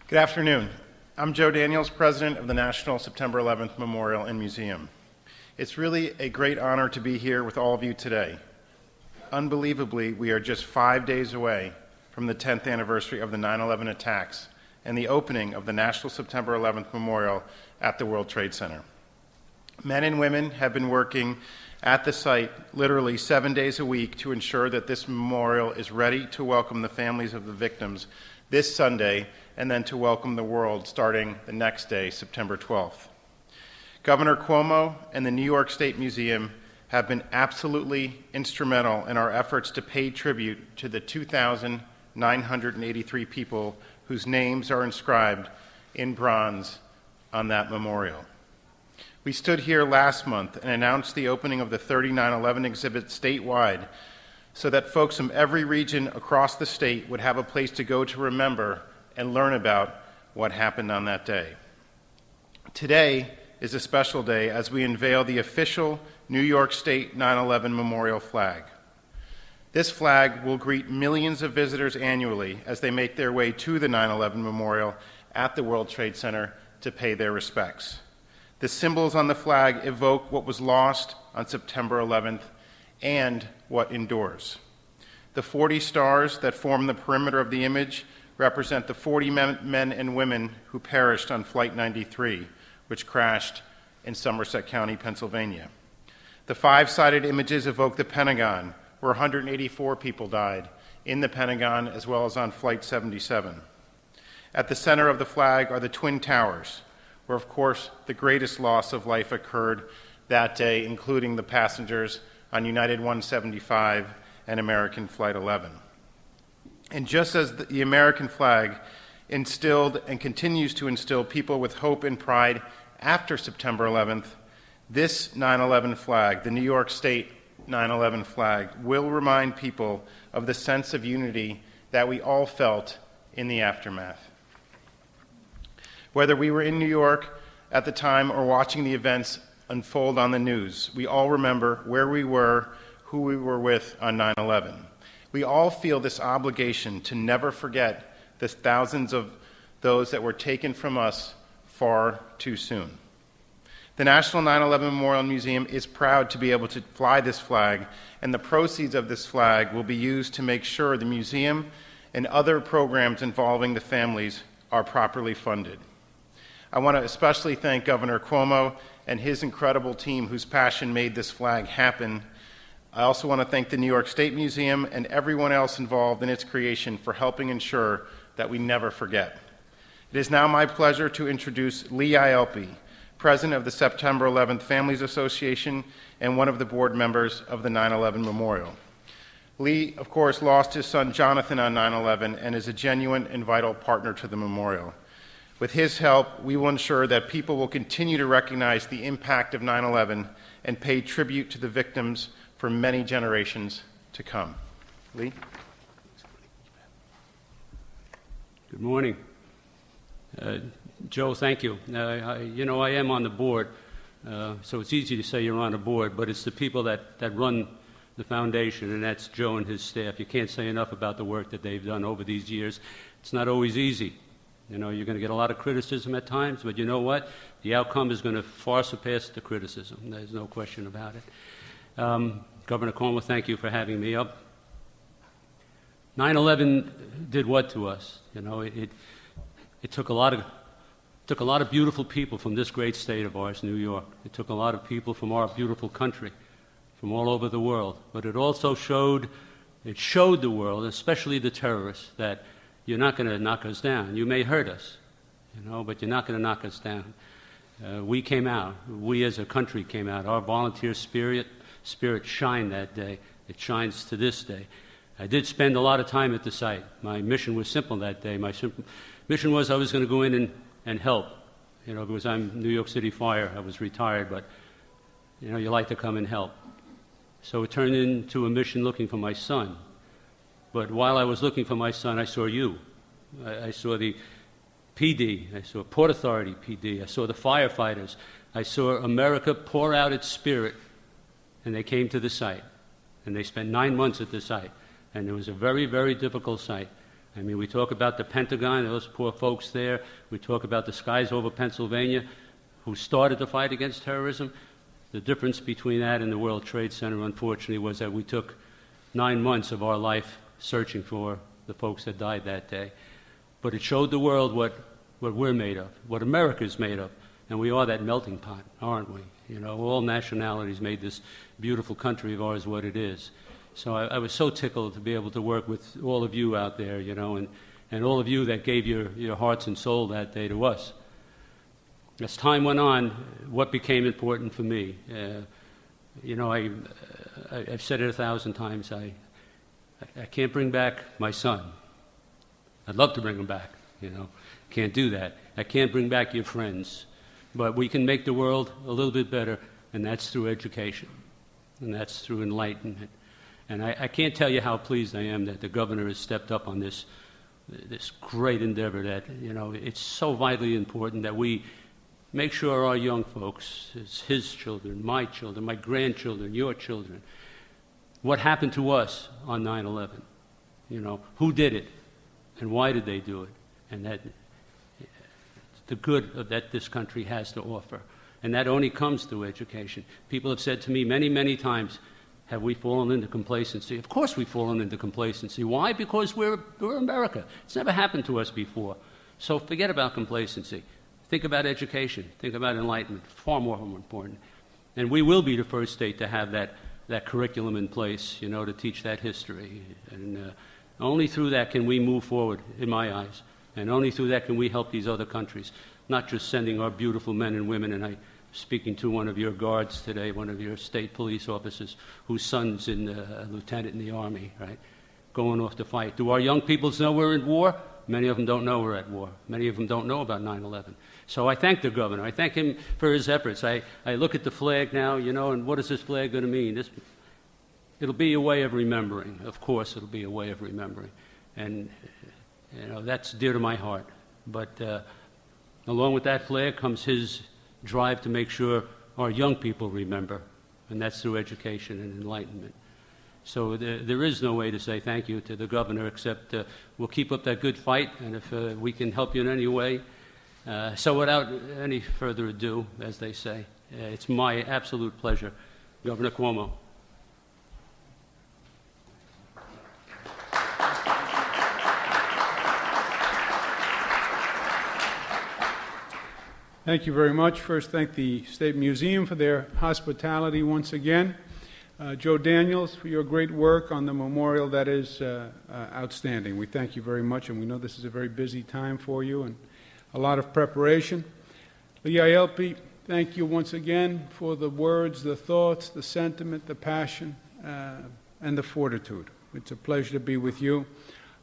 Good afternoon. I'm Joe Daniels, president of the National September 11th Memorial and Museum. It's really a great honor to be here with all of you today. Unbelievably, we are just 5 days away from the 10th anniversary of the 9/11 attacks and the opening of the National September 11th Memorial at the World Trade Center. Men and women have been working at the site literally 7 days a week to ensure that this memorial is ready to welcome the families of the victims this Sunday and then to welcome the world starting the next day, September 12th. Governor Cuomo and the New York State Museum have been absolutely instrumental in our efforts to pay tribute to the 2,983 people whose names are inscribed in bronze on that memorial. We stood here last month and announced the opening of the 3911 exhibit statewide so that folks from every region across the state would have a place to go to remember and learn about what happened on that day. Today is a special day as we unveil the official New York State 9/11 Memorial flag. This flag will greet millions of visitors annually as they make their way to the 9/11 Memorial at the World Trade Center to pay their respects. The symbols on the flag evoke what was lost on September 11th and what endures. The 40 stars that form the perimeter of the image represent the 40 men and women who perished on Flight 93, which crashed in Somerset County, Pennsylvania. The five-sided images evoke the Pentagon, where 184 people died in the Pentagon as well as on Flight 77. At the center of the flag are the Twin Towers, where, of course, the greatest loss of life occurred that day, including the passengers on United 175 and American Flight 11. And just as the American flag instilled and continues to instill people with hope and pride after September 11th, this 9/11 flag, the New York State 9/11 flag, will remind people of the sense of unity that we all felt in the aftermath. Whether we were in New York at the time or watching the events unfold on the news, we all remember where we were, who we were with on 9/11. We all feel this obligation to never forget the thousands of those that were taken from us far too soon. The National 9/11 Memorial Museum is proud to be able to fly this flag, and the proceeds of this flag will be used to make sure the museum and other programs involving the families are properly funded. I want to especially thank Governor Cuomo and his incredible team whose passion made this flag happen. I also want to thank the New York State Museum and everyone else involved in its creation for helping ensure that we never forget. It is now my pleasure to introduce Lee Ielpi, president of the September 11th Families Association and one of the board members of the 9/11 Memorial. Lee, of course, lost his son Jonathan on 9/11 and is a genuine and vital partner to the memorial. With his help, we will ensure that people will continue to recognize the impact of 9/11 and pay tribute to the victims for many generations to come. Lee? Good morning. Joe, thank you. I am on the board, so it's easy to say you're on the board, but it's the people that run the foundation, and that's Joe and his staff. You can't say enough about the work that they've done over these years. It's not always easy. You're going to get a lot of criticism at times, but you know what? The outcome is going to far surpass the criticism. There's no question about it. Governor Cuomo, thank you for having me up. 9/11 did what to us? It took a lot of beautiful people from this great state of ours, New York. It took a lot of people from our beautiful country, from all over the world. But it also showed the world, especially the terrorists, that you're not going to knock us down. You may hurt us, but you're not going to knock us down. We came out. We as a country came out. Our volunteer spirit shined that day. It shines to this day. I did spend a lot of time at the site. My mission was simple that day. My mission was I was going to go in and help, because I'm New York City Fire. I was retired, but, you like to come and help. So it turned into a mission looking for my son. But while I was looking for my son, I saw you. I saw the PD. I saw Port Authority PD. I saw the firefighters. I saw America pour out its spirit, and they came to the site. And they spent 9 months at the site. And it was a very, very difficult site. I mean, we talk about the Pentagon, those poor folks there. We talk about the skies over Pennsylvania, who started the fight against terrorism. The difference between that and the World Trade Center, unfortunately, was that we took 9 months of our life searching for the folks that died that day. But it showed the world what we're made of, what America's made of. And we are that melting pot, aren't we? You know, all nationalities made this beautiful country of ours what it is. So I was so tickled to be able to work with all of you out there, you know, and all of you that gave your hearts and soul that day to us. As time went on, what became important for me? You know, I've said it 1,000 times. I can't bring back my son. I'd love to bring him back, you know. Can't do that. I can't bring back your friends. But we can make the world a little bit better, and that's through education, and that's through enlightenment. And I can't tell you how pleased I am that the governor has stepped up on this great endeavor that, you know, it's so vitally important that we make sure our young folks, it's his children, my grandchildren, your children, what happened to us on 9/11, you know, who did it, and why did they do it, and that the good that this country has to offer. And that only comes through education. People have said to me many, many times, have we fallen into complacency? Of course we've fallen into complacency. Why? Because we're America. It's never happened to us before. So forget about complacency. Think about education. Think about enlightenment. Far more important. And we will be the first state to have that curriculum in place, you know, to teach that history. And only through that can we move forward, in my eyes. And only through that can we help these other countries, not just sending our beautiful men and women. And speaking to one of your guards today, one of your state police officers, whose son's a lieutenant in the Army, right, going off to fight. Do our young people know we're at war? Many of them don't know we're at war. Many of them don't know about 9/11. So I thank the governor. I thank him for his efforts. I look at the flag now, you know, and what is this flag going to mean? It'll be a way of remembering. Of course, it'll be a way of remembering. And, you know, that's dear to my heart. But along with that flag comes his drive to make sure our young people remember, and that's through education and enlightenment. So there is no way to say thank you to the governor except we'll keep up that good fight, and if we can help you in any way. So without any further ado, as they say, it's my absolute pleasure, Governor Cuomo. Thank you very much. First, thank the State Museum for their hospitality once again. Joe Daniels, for your great work on the memorial. That is outstanding. We thank you very much, and we know this is a very busy time for you and a lot of preparation. Lee Ielpi, thank you once again for the words, the thoughts, the sentiment, the passion, and the fortitude. It's a pleasure to be with you.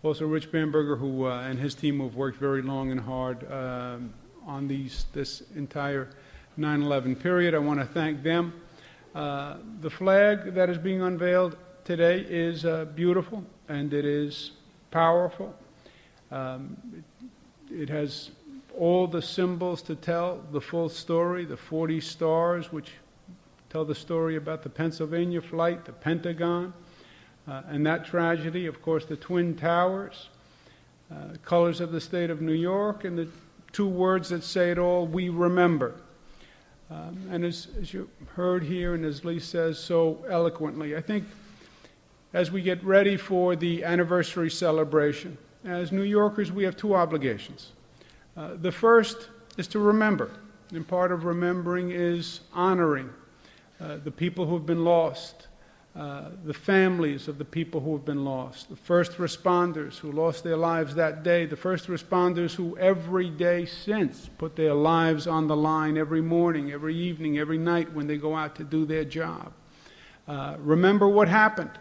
Also, Rich Bamberger, who and his team have worked very long and hard on this entire 9/11 period. I want to thank them. The flag that is being unveiled today is beautiful, and it is powerful. It has all the symbols to tell the full story, the 40 stars, which tell the story about the Pennsylvania flight, the Pentagon, and that tragedy, of course, the Twin Towers, colors of the state of New York, and the two words that say it all: we remember. And as you heard here, and as Lee says so eloquently, I think as we get ready for the anniversary celebration, as New Yorkers, we have two obligations. The first is to remember, and part of remembering is honoring the people who have been lost, the families of the people who have been lost, the first responders who lost their lives that day, the first responders who every day since put their lives on the line every morning, every evening, every night when they go out to do their job. Remember what happened,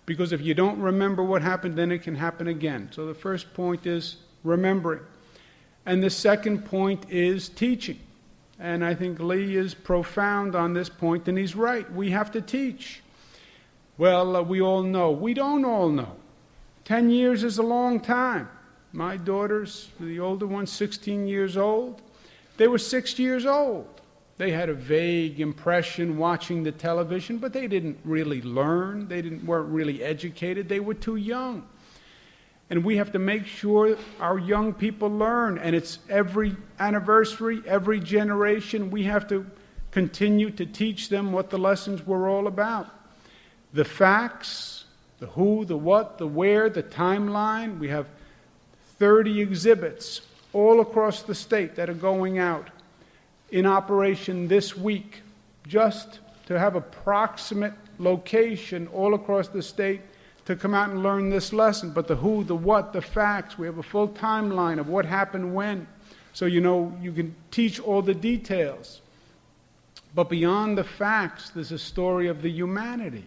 because if you don't remember what happened, then it can happen again. So the first point is remembering. And the second point is teaching. And I think Lee is profound on this point, and he's right. We have to teach. Well, we all know. We don't all know. 10 years is a long time. My daughters, the older one's 16 years old. They were 6 years old. They had a vague impression watching the television, but they didn't really learn. They weren't really educated. They were too young. And we have to make sure our young people learn. And it's every anniversary, every generation, we have to continue to teach them what the lessons were all about. The facts, the who, the what, the where, the timeline. We have 30 exhibits all across the state that are going out in operation this week, just to have approximate location all across the state to come out and learn this lesson. But the who, the what, the facts, we have a full timeline of what happened when. So you can teach all the details. But beyond the facts, there's a story of the humanity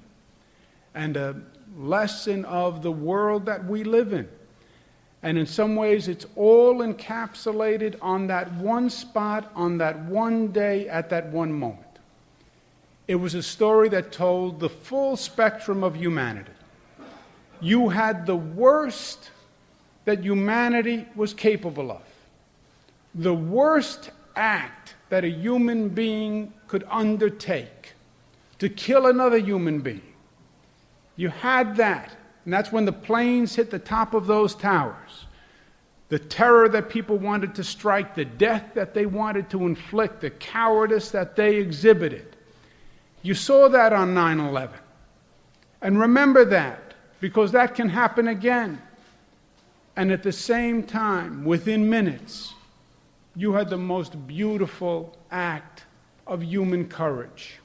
and a lesson of the world that we live in. And in some ways, it's all encapsulated on that one spot, on that one day, at that one moment. It was a story that told the full spectrum of humanity. You had the worst that humanity was capable of. The worst act that a human being could undertake, to kill another human being. You had that, and that's when the planes hit the top of those towers. The terror that people wanted to strike, the death that they wanted to inflict, the cowardice that they exhibited. You saw that on 9/11. And remember that, because that can happen again. And at the same time, within minutes, you had the most beautiful act of human courage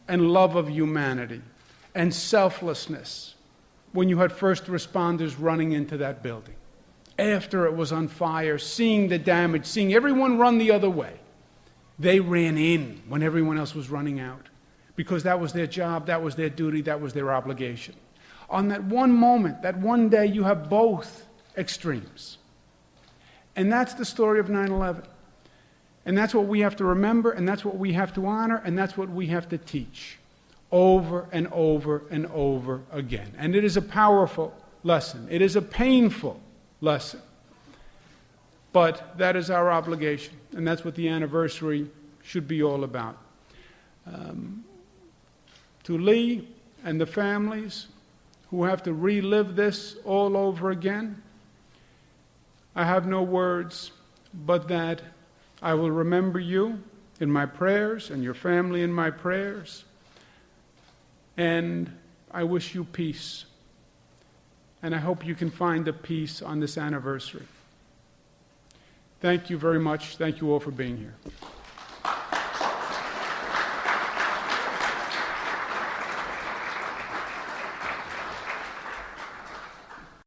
and love of humanity and selflessness when you had first responders running into that building. After it was on fire, seeing the damage, seeing everyone run the other way, they ran in when everyone else was running out, because that was their job, that was their duty, that was their obligation. On that one moment, that one day, you have both extremes. And that's the story of 9/11. And that's what we have to remember, and that's what we have to honor, and that's what we have to teach over and over and over again. And it is a powerful lesson. It is a painful lesson. But that is our obligation, and that's what the anniversary should be all about. To Lee and the families who have to relive this all over again, I have no words but that I will remember you in my prayers and your family in my prayers. And I wish you peace. And I hope you can find the peace on this anniversary. Thank you very much. Thank you all for being here.